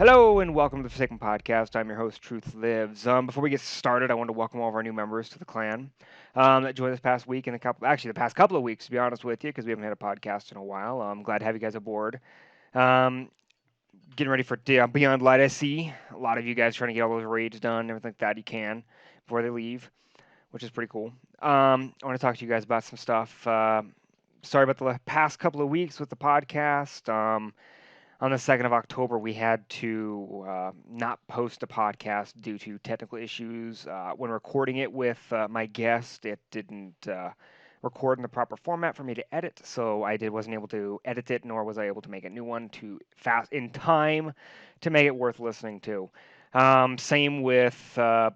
Hello and welcome to the Forsaken Podcast. I'm your host, Truth Lives. Before we get started, I want to welcome all of our new members to the clan that joined this past week and the past couple of weeks, to be honest with you, because we haven't had a podcast in a while. I'm glad to have you guys aboard. Um, Getting ready for Beyond Light. I see a lot of you guys trying to get all those raids done, everything like that you can before they leave, which is pretty cool. I want to talk to you guys about some stuff. Sorry about the past couple of weeks with the podcast. On the 2nd of October, we had to not post a podcast due to technical issues. When recording it with my guest, it didn't record in the proper format for me to edit, so wasn't able to edit it, nor was I able to make a new one to fast in time to make it worth listening to. Same with the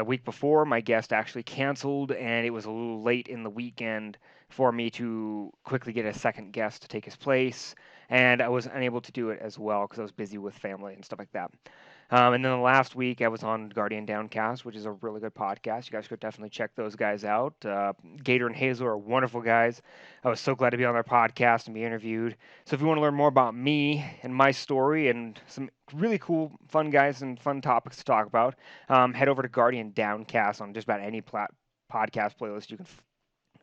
week before, my guest actually canceled, and it was a little late in the weekend for me to quickly get a second guest to take his place. And I was unable to do it as well because I was busy with family and stuff like that. And then the last week, I was on Guardian Downcast, which is a really good podcast. You guys could definitely check those guys out. Gator and Hazel are wonderful guys. I was so glad to be on their podcast and be interviewed. So if you want to learn more about me and my story and some really cool, fun guys and fun topics to talk about, head over to Guardian Downcast on just about any podcast playlist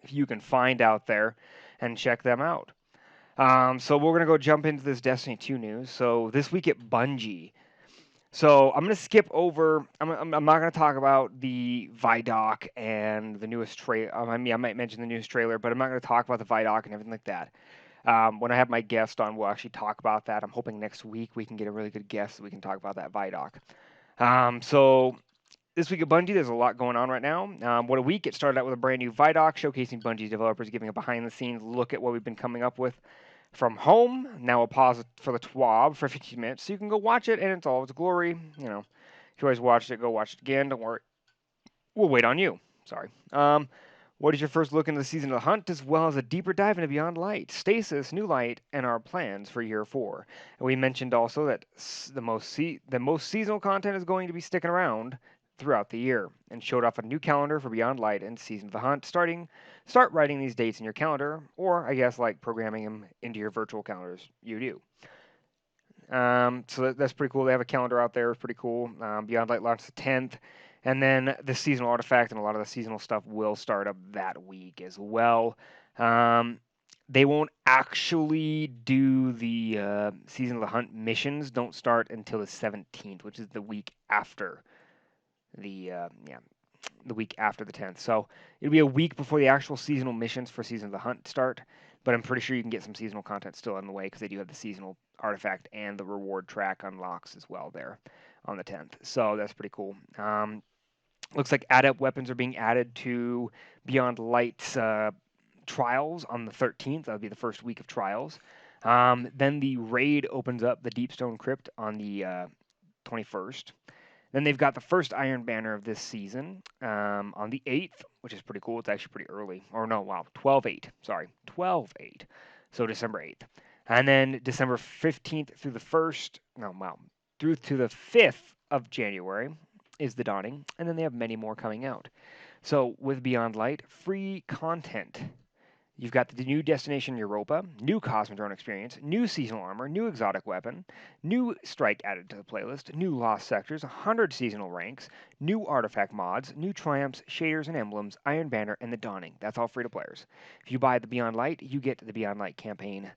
you can find out there and check them out. So we're gonna go jump into this Destiny 2 news. So this week at Bungie. So I'm gonna skip over. I'm not gonna talk about the Vidoc and the newest trailer. I might mention the newest trailer, but I'm not gonna talk about the Vidoc and everything like that. When I have my guest on, we'll actually talk about that. I'm hoping next week we can get a really good guest so we can talk about that Vidoc. So this week at Bungie, there's a lot going on right now. What a week! It started out with a brand new Vidoc showcasing Bungie's developers giving a behind-the-scenes look at what we've been coming up with from home. Now I'll pause for the TWAB for 15 minutes so you can go watch it in its all its glory. If you always watched it, go watch it again. Don't worry. We'll wait on you. Sorry. What is your first look into the season of the hunt, as well as a deeper dive into Beyond Light, Stasis, New Light, and our plans for year 4? And we mentioned also that the most seasonal content is going to be sticking around throughout the year, and showed off a new calendar for Beyond Light and Season of the Hunt. Start writing these dates in your calendar, or I guess like programming them into your virtual calendars. You do. So that's pretty cool. They have a calendar out there. It's pretty cool. Beyond Light launched the 10th. And then the seasonal artifact and a lot of the seasonal stuff will start up that week as well. They won't actually do the Season of the Hunt missions. Don't start until the 17th, which is the week after the week after the 10th. So it'll be a week before the actual seasonal missions for Season of the Hunt start. But I'm pretty sure you can get some seasonal content still on the way because they do have the seasonal artifact and the reward track unlocks as well there on the 10th. So that's pretty cool. Looks like adept weapons are being added to Beyond Light's trials on the 13th. That'll be the first week of trials. Then the raid opens up the Deepstone Crypt on the 21st. Then they've got the first Iron Banner of this season on the 8th, which is pretty cool. It's actually pretty early. Or no, wow, 12/8. Sorry, 12/8. So December 8th. And then December 15th through the 1st, no, wow, through to the 5th of January is the Dawning. And then they have many more coming out. So with Beyond Light, free content. You've got the new Destination Europa, new Cosmodrome experience, new seasonal armor, new exotic weapon, new strike added to the playlist, new lost sectors, 100 seasonal ranks, new artifact mods, new triumphs, shaders and emblems, Iron Banner, and the Dawning. That's all free to players. If you buy the Beyond Light, you get the Beyond Light campaign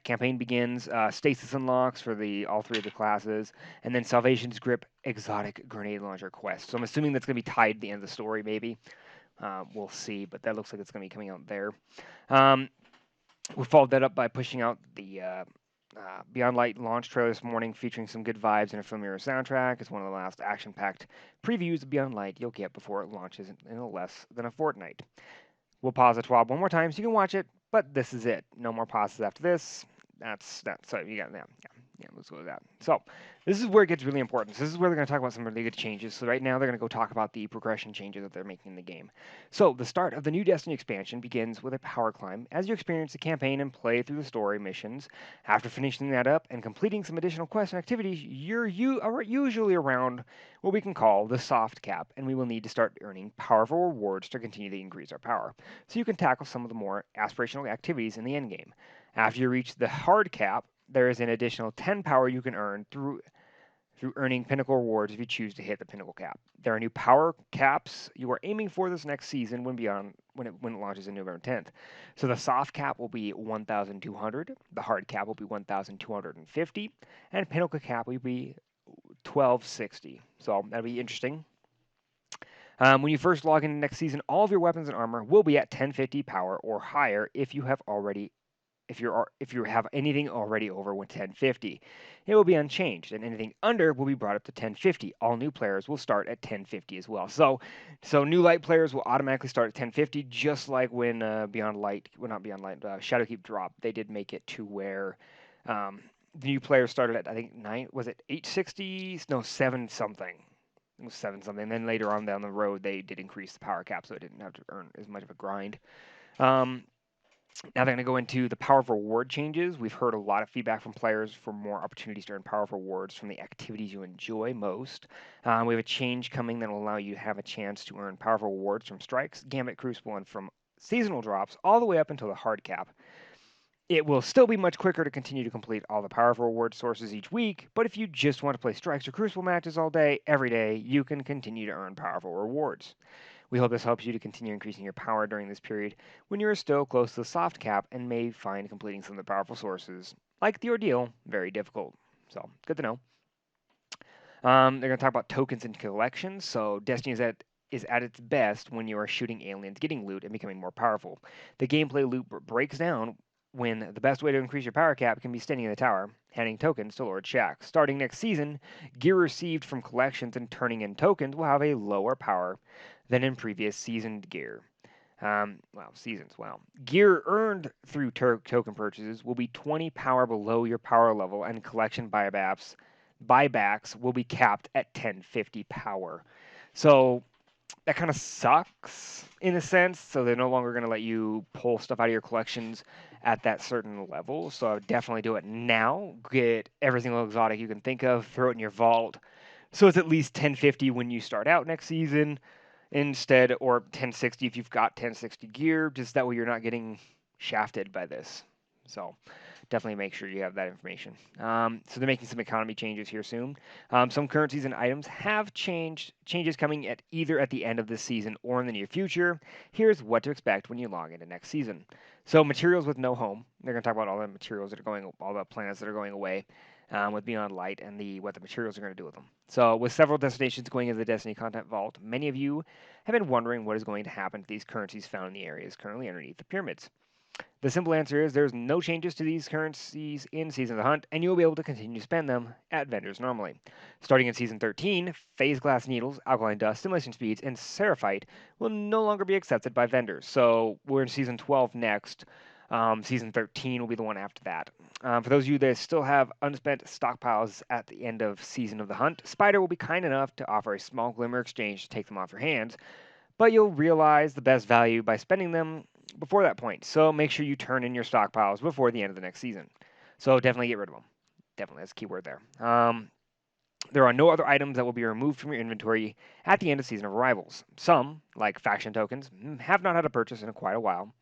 campaign begins. Stasis unlocks for all 3 of the classes, and then Salvation's Grip exotic grenade launcher quest. So I'm assuming that's going to be tied to the end of the story, maybe. We'll see, but that looks like it's going to be coming out there. We followed that up by pushing out the Beyond Light launch trailer this morning, featuring some good vibes and a familiar soundtrack. It's one of the last action-packed previews of Beyond Light you'll get before it launches in less than a fortnight. We'll pause the TWAB one more time so you can watch it, but this is it. No more pauses after this. That's so you got that. Yeah, let's go with that. So this is where it gets really important. So this is where they're going to talk about some really good changes. So right now they're going to go talk about the progression changes that they're making in the game. So the start of the new Destiny expansion begins with a power climb as you experience the campaign and play through the story missions. After finishing that up and completing some additional quests and activities, you are usually around what we can call the soft cap, and we will need to start earning powerful rewards to continue to increase our power, so you can tackle some of the more aspirational activities in the endgame. After you reach the hard cap, there is an additional 10 power you can earn through earning pinnacle rewards if you choose to hit the pinnacle cap. There are new power caps you are aiming for this next season when it launches in November 10th. So the soft cap will be 1,200, the hard cap will be 1,250, and pinnacle cap will be 1,260. So that'll be interesting. When you first log in next season, all of your weapons and armor will be at 1050 power or higher if you have anything already over 1050. It will be unchanged, and anything under will be brought up to 1050. All new players will start at 1050 as well. So new light players will automatically start at 1050, just like when Shadowkeep dropped. They did make it to where the new players started at, I think, 860? No, 7 something. It was 7 something. And then later on down the road, they did increase the power cap, so it didn't have to earn as much of a grind. Now they're going to go into the powerful reward changes. We've heard a lot of feedback from players for more opportunities to earn powerful rewards from the activities you enjoy most. We have a change coming that will allow you to have a chance to earn powerful rewards from strikes, Gambit, Crucible, and from seasonal drops all the way up until the hard cap. It will still be much quicker to continue to complete all the powerful reward sources each week, but if you just want to play strikes or Crucible matches all day, every day, you can continue to earn powerful rewards. We hope this helps you to continue increasing your power during this period when you are still close to the soft cap and may find completing some of the powerful sources, like the Ordeal, very difficult. So, good to know. They're going to talk about tokens and collections. So, Destiny is at its best when you are shooting aliens, getting loot, and becoming more powerful. The gameplay loop breaks down when the best way to increase your power cap can be standing in the tower, handing tokens to Lord Shack. Starting next season, gear received from collections and turning in tokens will have a lower power than in previous seasoned gear. Seasons, wow. Gear earned through token purchases will be 20 power below your power level, and collection buybacks will be capped at 1050 power. So that kind of sucks in a sense. So they're no longer going to let you pull stuff out of your collections at that certain level. So I would definitely do it now. Get every single exotic you can think of, throw it in your vault. So it's at least 1050 when you start out next season instead, or 1060 if you've got 1060 gear. Just that way you're not getting shafted by this. So definitely make sure you have that information. So they're making some economy changes here soon. Some currencies and items have changes coming either at the end of this season or in the near future. Here's what to expect when you log into next season. So materials with no home. They're going to talk about all the materials that are going, all the planets that are going away with Beyond Light and what the materials are going to do with them. So with several destinations going into the Destiny content vault, many of you have been wondering what is going to happen to these currencies found in the areas currently underneath the pyramids. The simple answer is there's no changes to these currencies in Season of the Hunt, and you'll be able to continue to spend them at vendors normally. Starting in Season 13, phase glass needles, alkaline dust, stimulation speeds, and seraphite will no longer be accepted by vendors. So we're in Season 12 next. Season 13 will be the one after that. For those of you that still have unspent stockpiles at the end of Season of the Hunt, Spider will be kind enough to offer a small glimmer exchange to take them off your hands, but you'll realize the best value by spending them before that point. So make sure you turn in your stockpiles before the end of the next season. So definitely get rid of them. Definitely, that's a key word there. There are no other items that will be removed from your inventory at the end of Season of Arrivals. Some, like faction tokens, have not had a purchase in quite a while.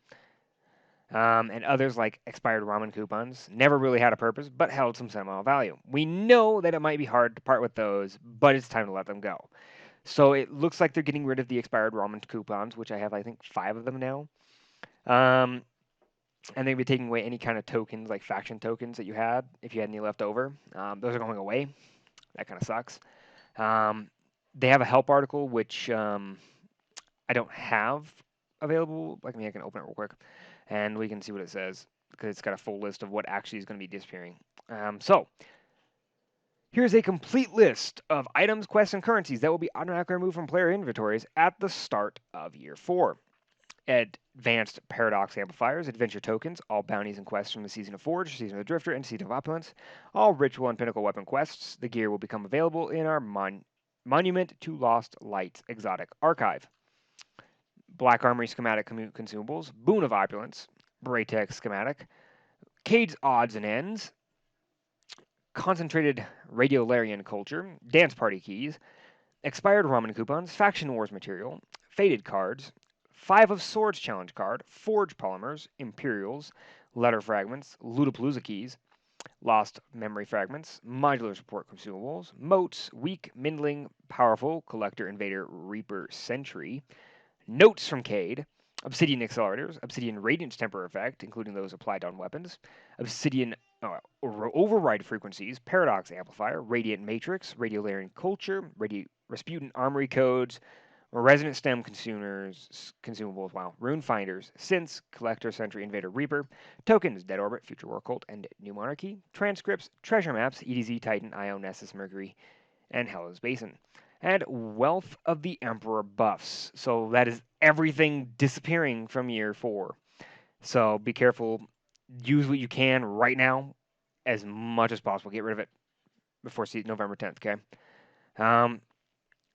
And others, like expired ramen coupons, never really had a purpose, but held some sentimental value. We know that it might be hard to part with those, but it's time to let them go. So it looks like they're getting rid of the expired ramen coupons, which I have, I think, 5 of them now. And they'll be taking away any kind of tokens, like faction tokens that you had, if you had any left over. Those are going away. That kind of sucks. They have a help article, which I don't have available. I can open it real quick, and we can see what it says, because it's got a full list of what actually is going to be disappearing. So here's a complete list of items, quests, and currencies that will be automatically removed from player inventories at the start of Year 4. Advanced Paradox Amplifiers, Adventure Tokens, all bounties and quests from the Season of Forge, Season of the Drifter, and Season of Opulence, all Ritual and Pinnacle Weapon quests. The gear will become available in our Monument to Lost Lights exotic archive. Black Armory Schematic Consumables, Boon of Opulence, Braytech Schematic, Cade's Odds and Ends, Concentrated Radiolarian Culture, Dance Party Keys, Expired Ramen Coupons, Faction Wars Material, Faded Cards, 5 of Swords Challenge card, Forge Polymers, Imperials, Letter Fragments, Ludapalooza Keys, lost memory fragments, modular support consumables, motes, weak, mindling, powerful, collector, invader, reaper, sentry, notes from Cade, obsidian accelerators, obsidian radiance temper effect, including those applied on weapons, obsidian override frequencies, paradox amplifier, radiant matrix, radiolarian culture, Rasputin armory codes, resonant stem consumables, wow, rune finders, synths, collector, sentry, invader, reaper, tokens, dead orbit, future war cult, and new monarchy, transcripts, treasure maps, EDZ, Titan, Io, Nessus, Mercury, and Hellas Basin. And Wealth of the Emperor buffs. So that is everything disappearing from year 4. So be careful. Use what you can right now as much as possible. Get rid of it before November 10th, okay? Um,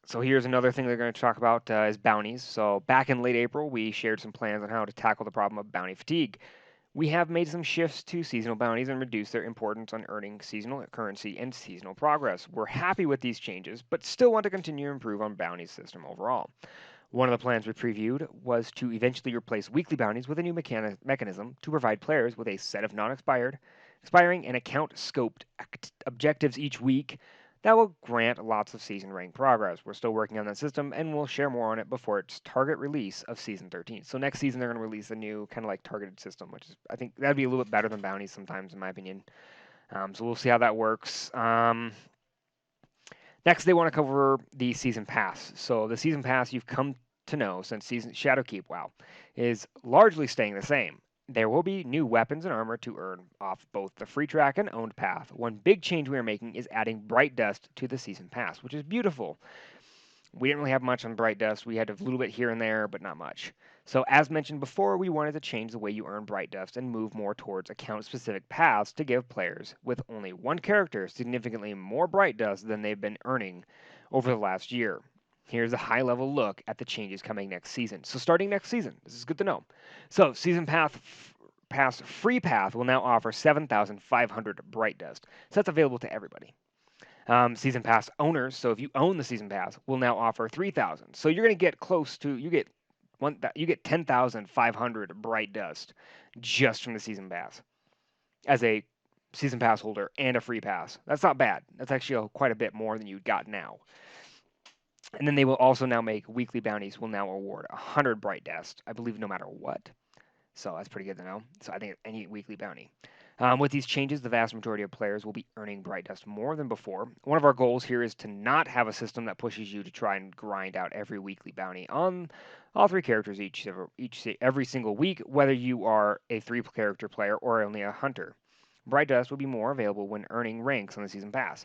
so here's another thing they're going to talk about is bounties. So back in late April, we shared some plans on how to tackle the problem of bounty fatigue. We have made some shifts to seasonal bounties and reduced their importance on earning seasonal currency and seasonal progress. We're happy with these changes, but still want to continue to improve on bounties system overall. One of the plans we previewed was to eventually replace weekly bounties with a new mechanism to provide players with a set of expiring and account scoped objectives each week that will grant lots of season rank progress. We're still working on that system and we'll share more on it before its target release of season 13. So next season they're going to release a new kind of like targeted system, which is I think that'd be a little bit better than bounties sometimes in my opinion. So we'll see how that works. Next, they want to cover the season pass. So the season pass you've come to know since season Shadowkeep WoW is largely staying the same. There will be new weapons and armor to earn off both the free track and owned path. One big change we are making is adding Bright Dust to the season pass, which is beautiful. We didn't really have much on Bright Dust. We had a little bit here and there, but not much. So, as mentioned before, we wanted to change the way you earn Bright Dust and move more towards account specific paths to give players with only one character significantly more Bright Dust than they've been earning over the last year. Here's a high level look at the changes coming next season. So, starting next season, this is good to know. So, Season Pass Free Path will now offer 7,500 Bright Dust. So, that's available to everybody. Season pass owners, so if you own the season pass, will now offer 3,000. So you're going to get close to you get 10,500 bright dust just from the season pass as a season pass holder and a free pass. That's not bad. That's actually quite a bit more than you got now. And then they will also now make weekly bounties will now award 100 bright dust, I believe, no matter what. So that's pretty good to know. So I think any weekly bounty. With these changes, the vast majority of players will be earning Bright Dust more than before. One of our goals here is to not have a system that pushes you to try and grind out every weekly bounty on all 3 characters every single week, whether you are a 3-character player or only a hunter. Bright Dust will be more available when earning ranks on the Season Pass.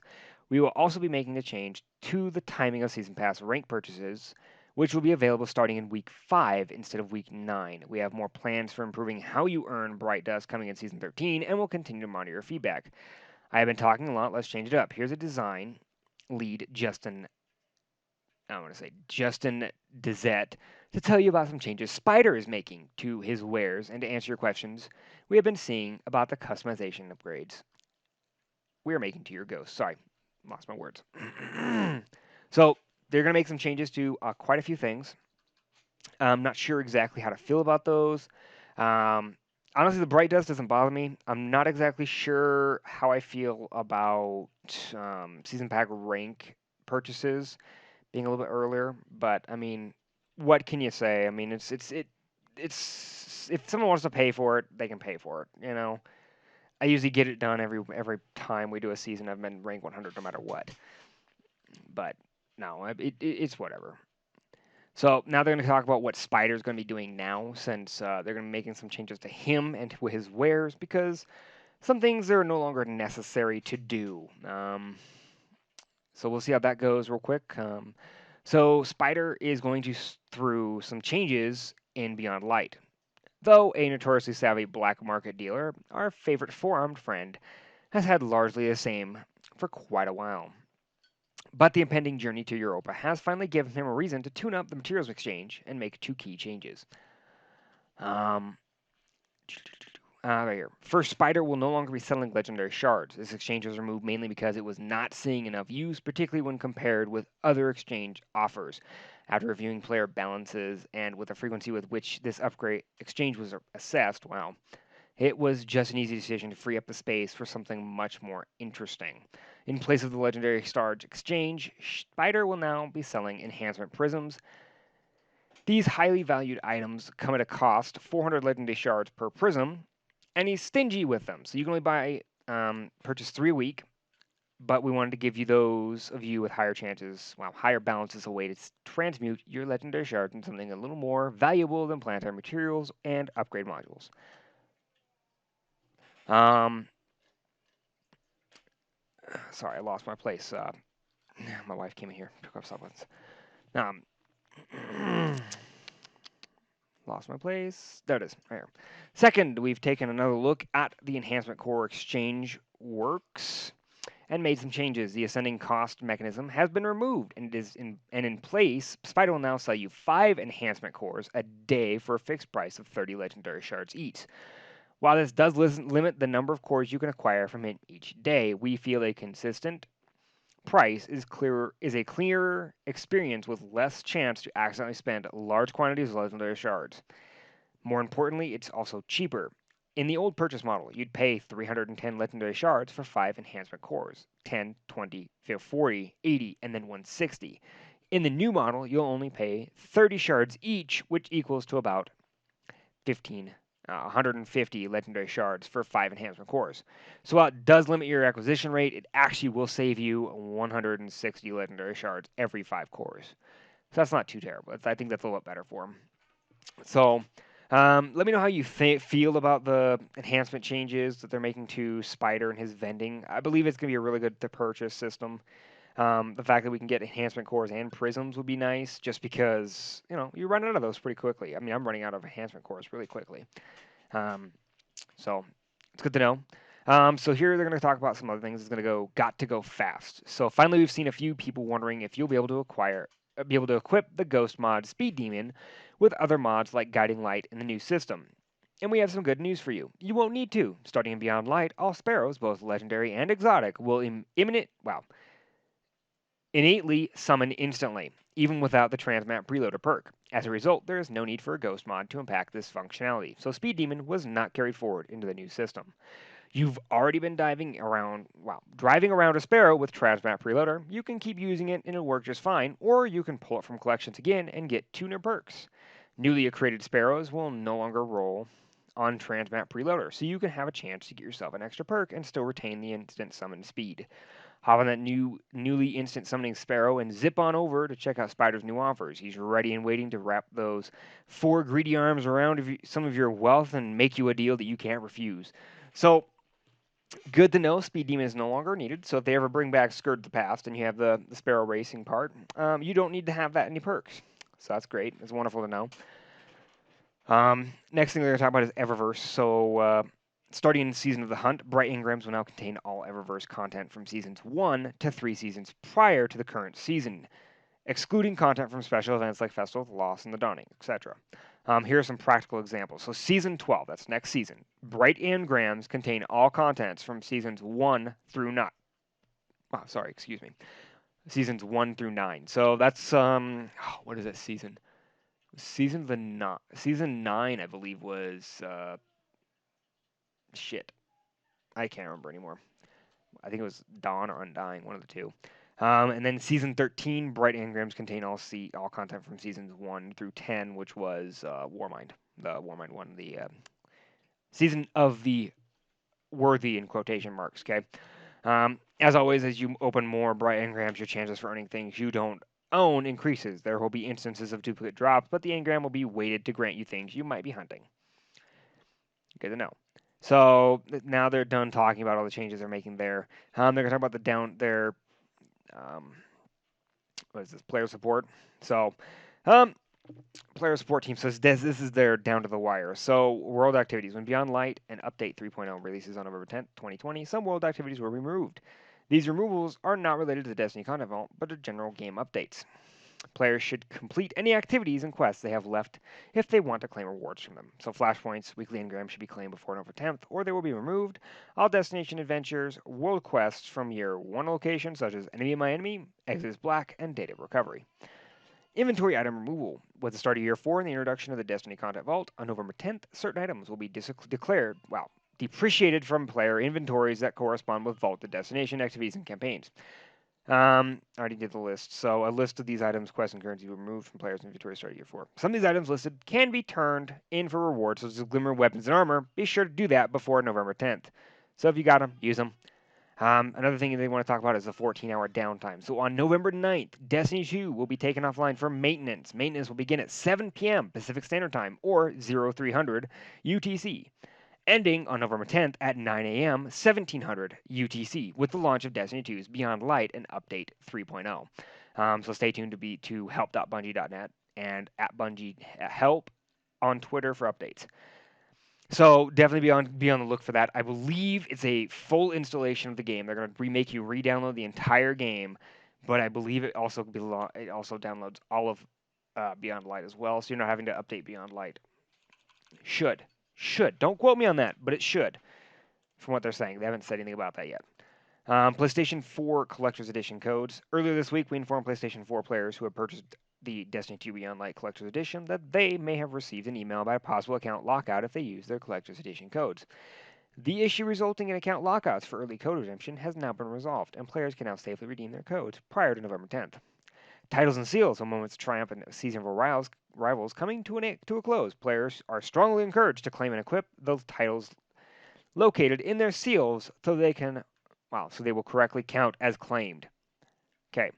We will also be making a change to the timing of Season Pass rank purchases, which will be available starting in week 5 instead of week 9. We have more plans for improving how you earn Bright Dust coming in season 13, and we'll continue to monitor your feedback. I have been talking a lot, let's change it up. Here's a design lead, Justin Dezette, to tell you about some changes Spider is making to his wares and to answer your questions we have been seeing about the customization upgrades we are making to your ghost. Sorry, lost my words. So, they're going to make some changes to quite a few things. I'm not sure exactly how to feel about those. Honestly, the bright dust doesn't bother me. I'm not exactly sure how I feel about season pack rank purchases being a little bit earlier, but I mean, what can you say? I mean, it's if someone wants to pay for it, they can pay for it. You know, I usually get it done every time we do a season. I've been rank 100 no matter what, but no, it's whatever. So now they're going to talk about what Spider's going to be doing now, since they're going to be making some changes to him and to his wares, because some things are no longer necessary to do. So we'll see how that goes real quick. So Spider is going to through some changes in Beyond Light. Though a notoriously savvy black market dealer, our favorite four-armed friend has had largely the same for quite a while. But the impending journey to Europa has finally given him a reason to tune up the materials exchange and make 2 key changes. Right here. First, Spider will no longer be selling legendary shards. This exchange was removed mainly because it was not seeing enough use, particularly when compared with other exchange offers. After reviewing player balances and with the frequency with which this upgrade exchange was assessed, wow, It was just an easy decision to free up the space for something much more interesting. In place of the legendary Stars exchange, Spider will now be selling enhancement prisms. These highly valued items come at a cost 400 legendary shards per prism, and he's stingy with them. So you can only purchase 3 a week, but we wanted to give you those of you with higher chances, well, higher balances, a way to transmute your legendary shards into something a little more valuable than planetary materials and upgrade modules. Sorry, I lost my place. My wife came in here, took off supplements. Um, lost my place. There it is. Right here. Second, we've taken another look at the enhancement core exchange works and made some changes. The ascending cost mechanism has been removed, and in place, Spider will now sell you 5 enhancement cores a day for a fixed price of 30 legendary shards each. While this does limit the number of cores you can acquire from it each day, we feel a consistent price is a clearer experience with less chance to accidentally spend large quantities of legendary shards. More importantly, it's also cheaper. In the old purchase model, you'd pay 310 legendary shards for 5 enhancement cores 10, 20, 40, 80, and then 160. In the new model, you'll only pay 30 shards each, which equals to about 150 legendary shards for 5 enhancement cores. So while it does limit your acquisition rate, it actually will save you 160 legendary shards every 5 cores. So that's not too terrible. I think that's a lot better for them. So let me know how you feel about the enhancement changes that they're making to Spider and his vending. I believe it's going to be a really good to purchase system. The fact that we can get enhancement cores and prisms would be nice, just because you run out of those pretty quickly. I mean, I'm running out of enhancement cores really quickly, so it's good to know. So here they're going to talk about some other things. It's going to got to go fast. So finally, we've seen a few people wondering if you'll be able to equip the Ghost mod Speed Demon with other mods like Guiding Light in the new system. And we have some good news for you. You won't need to. Starting in Beyond Light, all sparrows, both legendary and exotic, will innately summon instantly, even without the Transmap Preloader perk. As a result, there is no need for a Ghost mod to impact this functionality, so Speed Demon was not carried forward into the new system. You've already been driving around a Sparrow with Transmap Preloader. You can keep using it and it'll work just fine, or you can pull it from collections again and get tuner perks. Newly created Sparrows will no longer roll on Transmap Preloader, so you can have a chance to get yourself an extra perk and still retain the instant summon speed. Hop on that newly instant summoning Sparrow and zip on over to check out Spider's new offers. He's ready and waiting to wrap those 4 greedy arms around some of your wealth and make you a deal that you can't refuse. So, good to know Speed Demon is no longer needed. So if they ever bring back Skirt of the Past and you have the Sparrow racing part, you don't need to have that any perks. So that's great. It's wonderful to know. Next thing we're going to talk about is Eververse. So starting in Season of the Hunt, Bright Engrams will now contain all Eververse content from Seasons 1 to 3 seasons prior to the current season, excluding content from special events like Festival of the Lost and the Dawning, etc. Here are some practical examples. So Season 12, that's next season. Bright Engrams contain all contents from Seasons 1 through 9. Oh, sorry, excuse me. Seasons 1 through 9. So that's, what is that season? Season 9, I believe, was, shit. I can't remember anymore. I think it was Dawn or Undying, one of the two. And then season 13, Bright Engrams contain all content from seasons 1 through 10, which was Warmind. The Warmind one, the season of the worthy in quotation marks. Okay. As always, as you open more Bright Engrams, your chances for earning things you don't own increases. There will be instances of duplicate drops, but the engram will be weighted to grant you things you might be hunting. Good to know. So now they're done talking about all the changes they're making there. They're going to talk about their what is this, player support. So player support team says this is their down to the wire. So world activities. When Beyond Light and Update 3.0 releases on November 10th, 2020, some world activities were removed. These removals are not related to the Destiny content vault, but to general game updates. Players should complete any activities and quests they have left if they want to claim rewards from them. So flashpoints, weekly engrams should be claimed before November 10th, or they will be removed. All destination adventures, world quests from year 1 locations, such as Enemy of My Enemy, Exodus Black, and Data Recovery. Inventory item removal. With the start of Year 4 and the introduction of the Destiny Content Vault on November 10th, certain items will be depreciated from player inventories that correspond with Vault, the destination, activities, and campaigns. I already did the list. So a list of these items, quests, and currency were removed from players' inventory starting Year 4. Some of these items listed can be turned in for rewards, such as Glimmer weapons and armor. Be sure to do that before November 10th. So if you got them, use them. Another thing they want to talk about is the 14-hour downtime. So on November 9th, Destiny 2 will be taken offline for maintenance. Maintenance will begin at 7 p.m. Pacific Standard Time or 0300 UTC, ending on November 10th at 9 a.m. 1700 UTC with the launch of Destiny 2's Beyond Light and Update 3.0. So stay tuned to help.bungie.net and at Bungie help on Twitter for updates. So definitely be on the look for that. I believe it's a full installation of the game. They're going to remake you re-download the entire game, but I believe it also downloads all of Beyond Light as well, so you're not having to update Beyond Light. Should. Don't quote me on that, but it should, from what they're saying. They haven't said anything about that yet. PlayStation 4 Collector's Edition codes. Earlier this week, we informed PlayStation 4 players who had purchased the Destiny 2 Beyond Light Collector's Edition that they may have received an email about a possible account lockout if they use their Collector's Edition codes. The issue resulting in account lockouts for early code redemption has now been resolved, and players can now safely redeem their codes prior to November 10th. Titles and Seals, a moment's triumph in season for rivals coming to a close. Players are strongly encouraged to claim and equip those titles located in their seals so they will correctly count as claimed. Okay.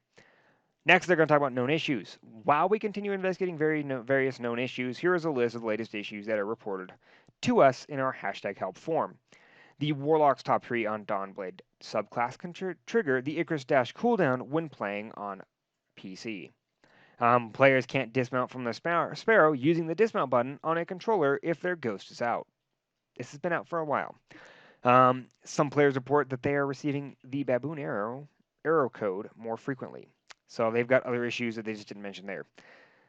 Next, they're going to talk about known issues. While we continue investigating various known issues, here is a list of the latest issues that are reported to us in our #help form. The Warlock's top tree on Dawnblade subclass can trigger the Icarus Dash cooldown when playing on PC. Players can't dismount from the Sparrow using the dismount button on a controller if their ghost is out. This has been out for a while. Some players report that they are receiving the Baboon arrow code more frequently. So they've got other issues that they just didn't mention there.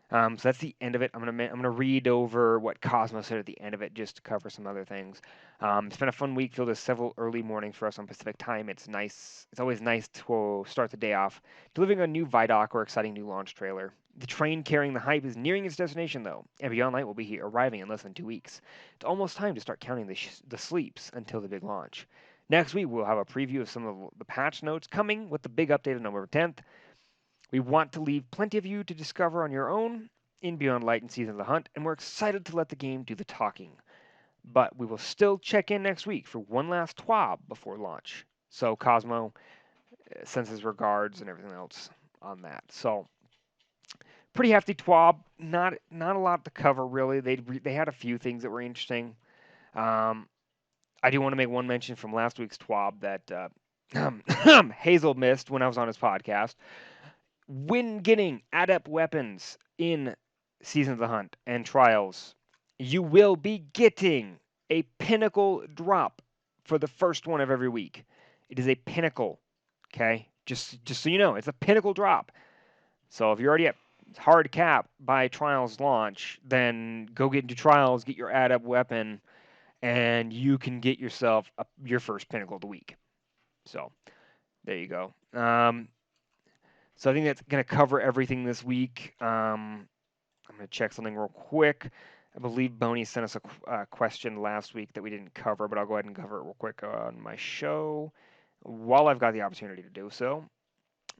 So that's the end of it. I'm gonna read over what Cosmo said at the end of it just to cover some other things. It's been a fun week filled with several early mornings for us on Pacific time. It's nice. It's always nice to start the day off delivering a new Vidoc or exciting new launch trailer. The train carrying the hype is nearing its destination though, and Beyond Light will be here arriving in less than 2 weeks. It's almost time to start counting the sleeps until the big launch. Next week we'll have a preview of some of the patch notes coming with the big update on November 10th. We want to leave plenty of you to discover on your own in Beyond Light and Season of the Hunt, and we're excited to let the game do the talking. But we will still check in next week for one last TWAB before launch. So Cosmo sends his regards and everything else on that. So pretty hefty TWAB. Not a lot to cover really. They had a few things that were interesting. I do want to make one mention from last week's TWAB that Hazel missed when I was on his podcast. When getting adept weapons in Season of the Hunt and Trials, you will be getting a pinnacle drop for the first one of every week. It is a pinnacle, okay? Just so you know, it's a pinnacle drop. So if you're already at hard cap by Trials launch, then go get into Trials, get your adept weapon, and you can get yourself your first pinnacle of the week. So there you go. So I think that's going to cover everything this week. I'm going to check something real quick. I believe Boney sent us a question last week that we didn't cover, but I'll go ahead and cover it real quick on my show while I've got the opportunity to do so.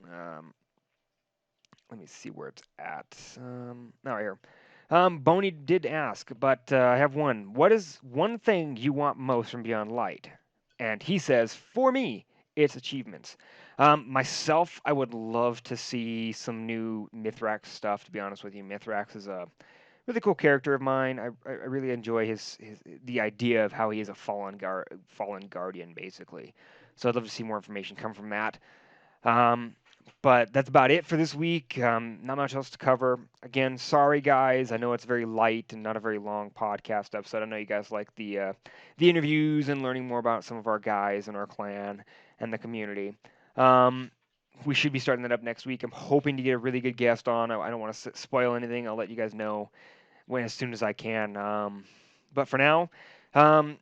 Let me see where it's at. Right here. Boney did ask, but I have one. What is one thing you want most from Beyond Light? And he says, for me, it's achievements. Myself, I would love to see some new Mithrax stuff, to be honest with you. Mithrax is a really cool character of mine. I really enjoy the idea of how he is a fallen guardian, basically. So I'd love to see more information come from that. But that's about it for this week. Not much else to cover. Again, sorry guys. I know it's very light and not a very long podcast episode. I know you guys like the interviews and learning more about some of our guys in our clan and the community. We should be starting that up next week. I'm hoping to get a really good guest on. I don't want to spoil anything. I'll let you guys know as soon as I can. But for now,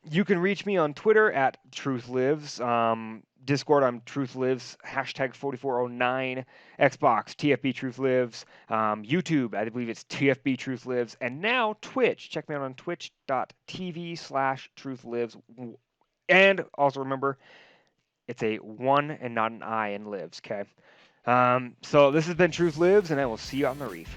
you can reach me on Twitter at TruthLives. Discord, I'm Truth Lives, hashtag 4409. Xbox, TFB Truth Lives. YouTube, I believe it's TFB Truth Lives. And now Twitch. Check me out on twitch.tv/Truth Lives. And also remember, it's a 1 and not an I in lives, okay? So this has been Truth Lives, and I will see you on the reef.